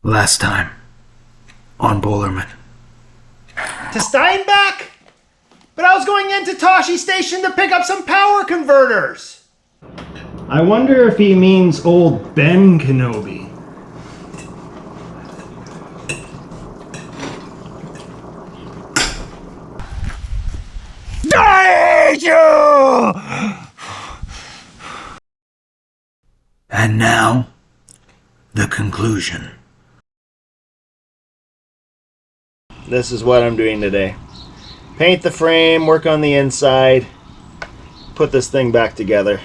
Last time on Bolerman. To Steinbach? But I was going into Toshi Station to pick up some power converters. I wonder if he means old Ben Kenobi. And now, the conclusion. This is what I'm doing today. Paint the frame, work on the inside, put this thing back together.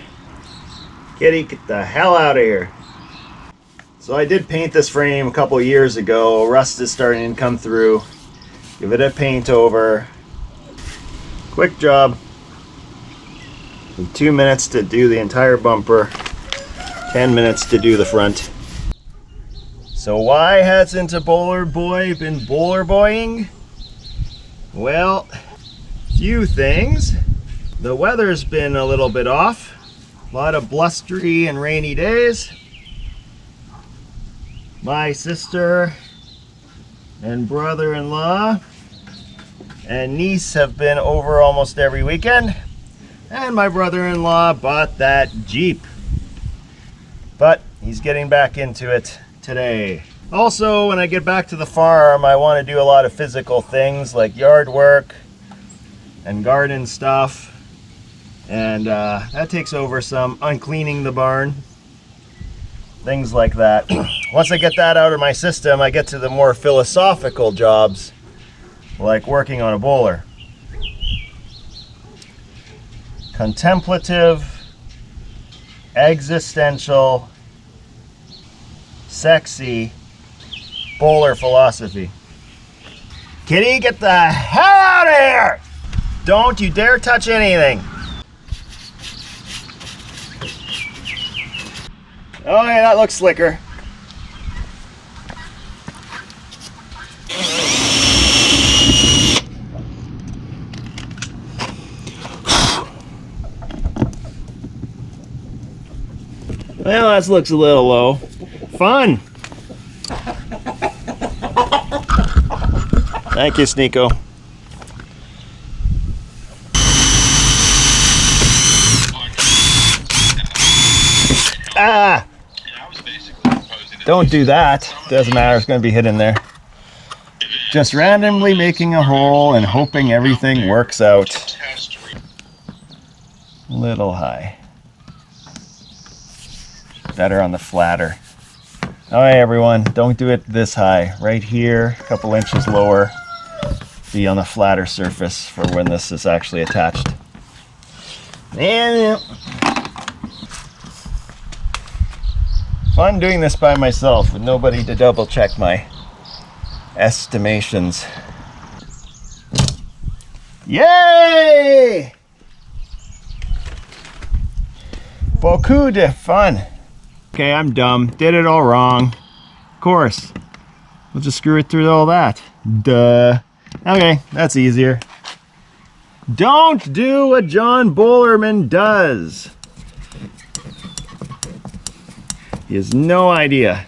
Kitty, get the hell out of here. So I did paint this frame a couple years ago. Rust is starting to come through. Give it a paint over. Quick job. 2 minutes to do the entire bumper. 10 minutes to do the front. So why hasn't a bowler boy been bowler boying? Well, few things. The weather's been a little bit off. A lot of blustery and rainy days. My sister and brother-in-law and niece have been over almost every weekend. And my brother-in-law bought that Jeep. But he's getting back into it today. Also, when I get back to the farm, I want to do a lot of physical things like yard work and garden stuff. And that takes over some uncleaning the barn. Things like that. Once I get that out of my system, I get to the more philosophical jobs, like working on a bowler. Contemplative, existential, sexy bowler philosophy. Kitty, get the hell out of here! Don't you dare touch anything. Oh yeah, that looks slicker. Well, that looks a little low. Fun! Thank you, Sneeko. Ah! Don't do that. Doesn't matter, it's going to be hidden there. Just randomly making a hole and hoping everything works out. Little high. Better on the flatter. Alright everyone, don't do it this high. Right here, a couple inches lower. Be on the flatter surface for when this is actually attached. And fun doing this by myself with nobody to double check my estimations. Yay! Beaucoup de fun. Okay, I'm dumb. Did it all wrong. Of course. We'll just screw it through all that. Duh. Okay, that's easier. Don't do what John Bolerman does. He has no idea.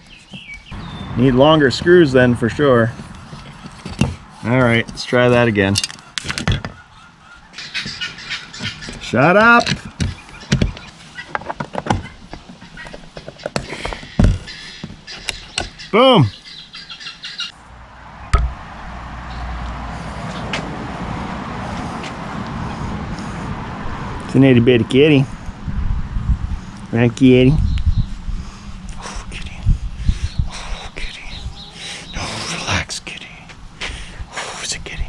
Need longer screws then for sure. Alright, let's try that again. Shut up! Boom! It's an itty bitty kitty. Right, kitty? Oh, kitty. Oh, kitty. No, relax, kitty. Oh, it's a kitty.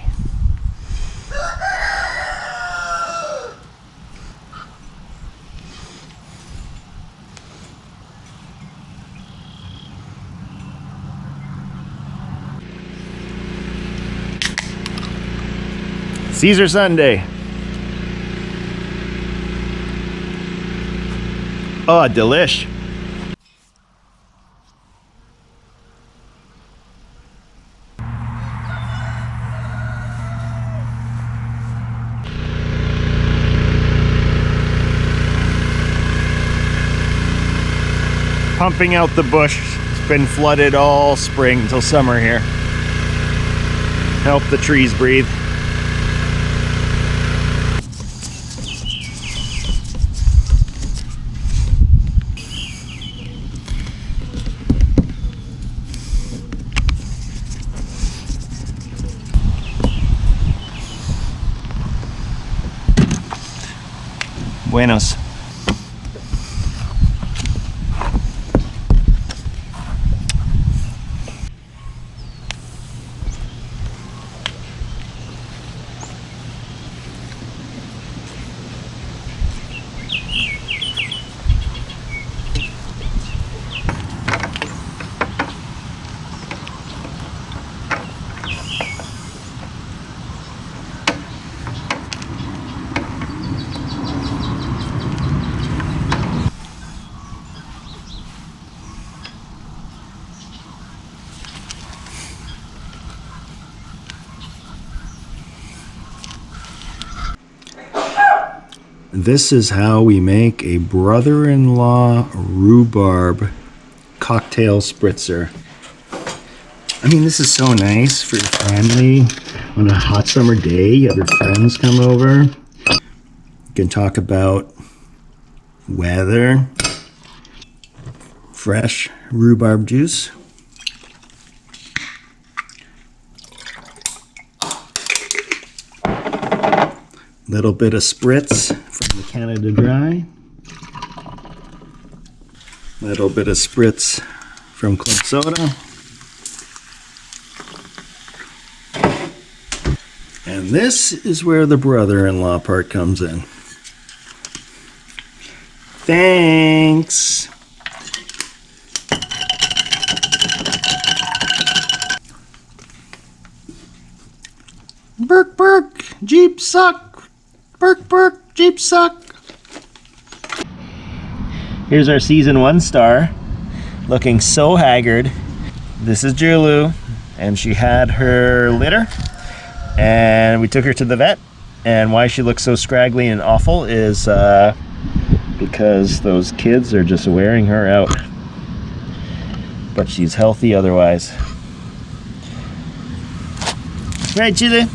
Caesar Sunday. Oh, delish. Pumping out the bush been flooded all spring until summer here. Help the trees breathe. Buenos. This is how we make a brother-in-law rhubarb cocktail spritzer. I mean, this is so nice for your family on a hot summer day. You have your friends come over. You can talk about weather. Fresh rhubarb juice. Little bit of spritz from the Canada Dry. Little bit of spritz from club soda. And this is where the brother-in-law part comes in. Thanks. Burk, burk, Jeep suck. Burk, burk, Jeep suck. Here's our season 1 star, looking so haggard. This is Julu, and she had her litter, and we took her to the vet. And why she looks so scraggly and awful is because those kids are just wearing her out. But she's healthy otherwise. Right, Julu?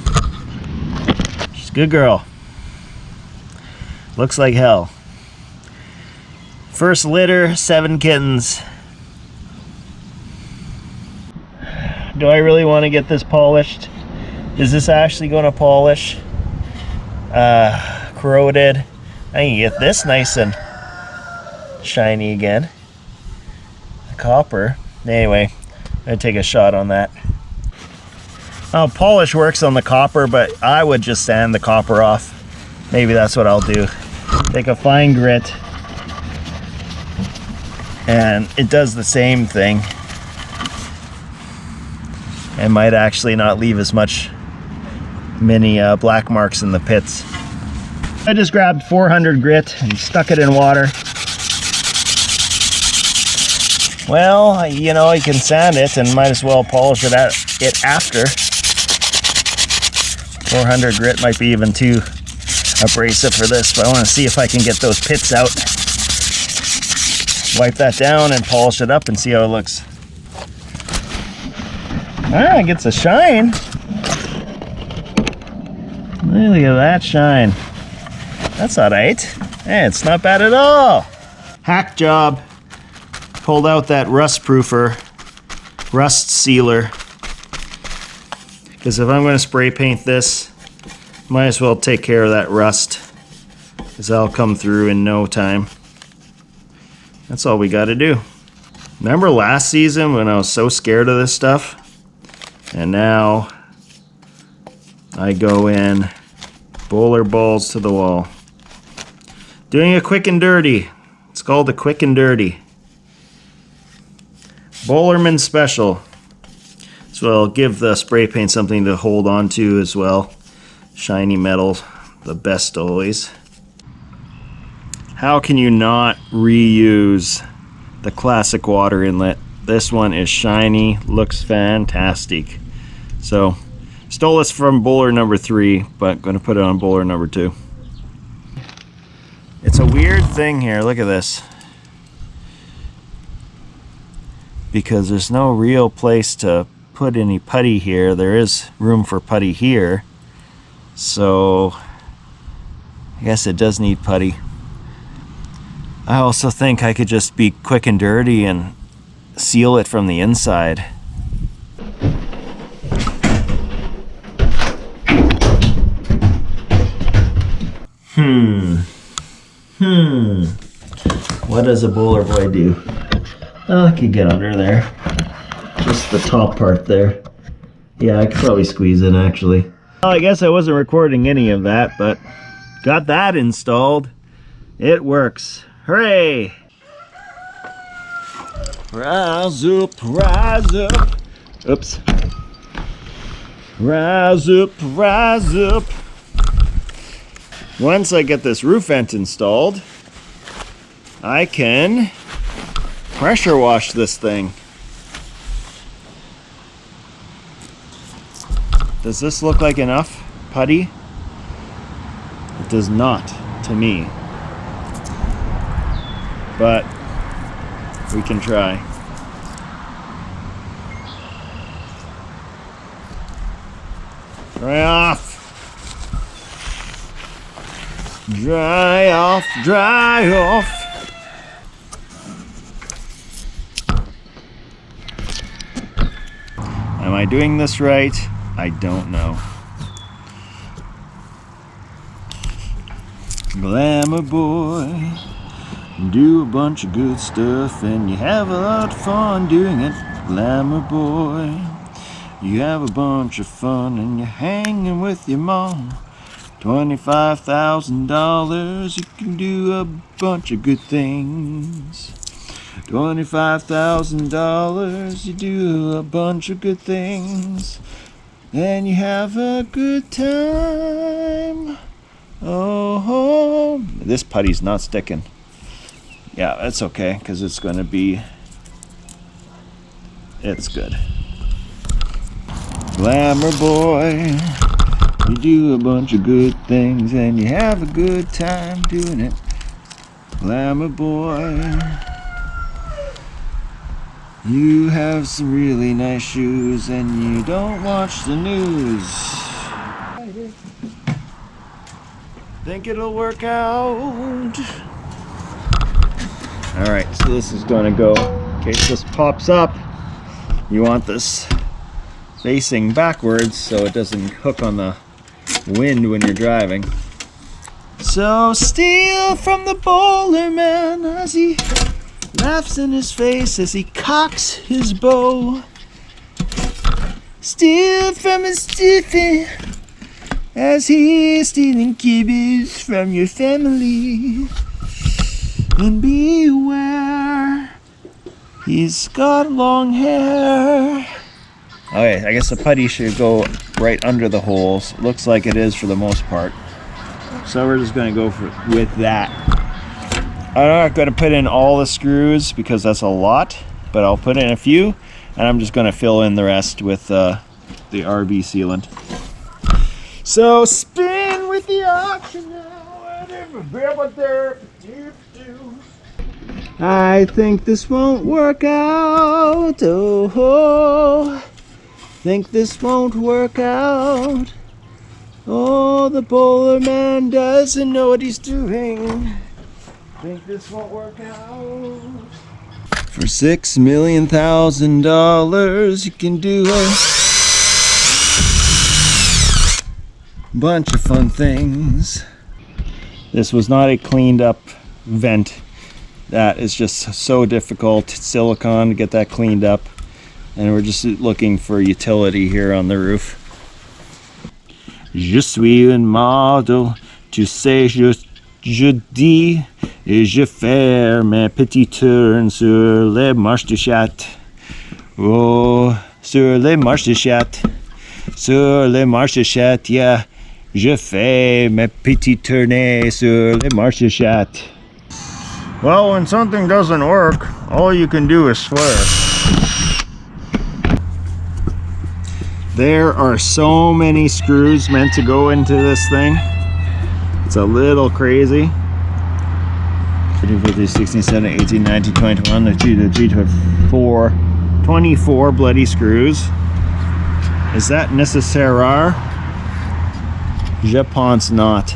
She's a good girl. Looks like hell. First litter, 7 kittens. Do I really want to get this polished? Is this actually going to polish? Corroded. I can get this nice and shiny again. Copper. Anyway, I'm going to take a shot on that. Oh, polish works on the copper, but I would just sand the copper off. Maybe that's what I'll do. Take a fine grit, and it does the same thing. It might actually not leave as much many black marks in the pits. I just grabbed 400 grit and stuck it in water. Well, you know, you can sand it and might as well polish it after. 400 grit might be even too abrasive for this, but I want to see if I can get those pits out. Wipe that down and polish it up and see how it looks. Ah, it gets a shine. Look at that shine. That's all right. Hey, it's not bad at all. Hack job. Pulled out that rust sealer. Because if I'm going to spray paint this, might as well take care of that rust, because that'll come through in no time. That's all we got to do. Remember last season when I was so scared of this stuff? And now I go in, Boler balls to the wall. Doing a quick and dirty. It's called a quick and dirty. Bolerman special. So I'll give the spray paint something to hold on to as well. Shiny metal, the best always. How can you not reuse the classic water inlet? This one is shiny, looks fantastic. So, stole this from Boler number 3, but going to put it on Boler number 2. It's a weird thing here, look at this. because there's no real place to put any putty here. There is room for putty here, so I guess it does need putty. I also think I could just be quick and dirty and seal it from the inside. What does a Boler boy do? Oh, I could get under there. Just the top part there. Yeah, I could probably squeeze it actually. Well, I guess I wasn't recording any of that, but got that installed. It works. Hooray! Rise up, rise up. Oops. Rise up, rise up. Once I get this roof vent installed, I can pressure wash this thing. Does this look like enough putty? It does not to me. But we can try. Dry off. Dry off, dry off. Am I doing this right? I don't know. Glamour boy, do a bunch of good stuff and you have a lot of fun doing it. Glamour boy, you have a bunch of fun and you're hanging with your mom. $25,000, you can do a bunch of good things. $25,000, you do a bunch of good things. And you have a good time. Oh, this putty's not sticking. Yeah, that's okay, because it's going to be... It's good. Glamour boy, you do a bunch of good things and you have a good time doing it. Glamour boy, you have some really nice shoes and you don't watch the news. Think it'll work out. Alright, so this is going to go, in case this pops up, you want this facing backwards so it doesn't hook on the wind when you're driving. So steal from the Bolerman as he laughs in his face as he cocks his bow. Steal from his stiffy as he's stealing kibbles from your family. And beware, he's got long hair. Okay, I guess the putty should go right under the holes. Looks like it is for the most part. So we're just going to go with that. I'm not going to put in all the screws because that's a lot, but I'll put in a few, and I'm just going to fill in the rest with the RV sealant. So spin with the auction now. I think this won't work out. Oh, think this won't work out. Oh, the Bolerman doesn't know what he's doing. Think this won't work out. For $6 million, you can do a bunch of fun things. This was not a cleaned up vent. That is just so difficult. Silicone to get that cleaned up. And we're just looking for utility here on the roof. Je suis un model, tu sais, je dis, et je fais mes petits turns sur les marches de chat. Oh, sur les marches de chat. Sur les marches de chat, yeah. Je fais mes petits tournées sur les marches de chat. Well, when something doesn't work, all you can do is swear. There are so many screws meant to go into this thing. It's a little crazy. 13, 14, 16, 17, 18, 19, 20, 21, 22, 23, 24. 24 bloody screws. Is that nécessaire? Je pense not.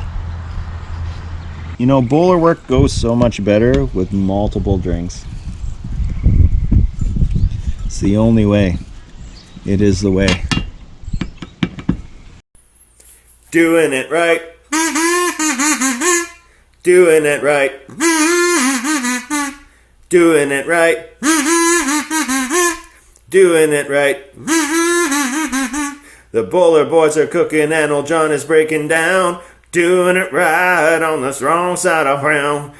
You know, bowler work goes so much better with multiple drinks. It's the only way. It is the way. Doing it right. Doing it right. Doing it right. Doing it right. The Boler boys are cooking and old John is breaking down. Doing it right on the strong side of brown.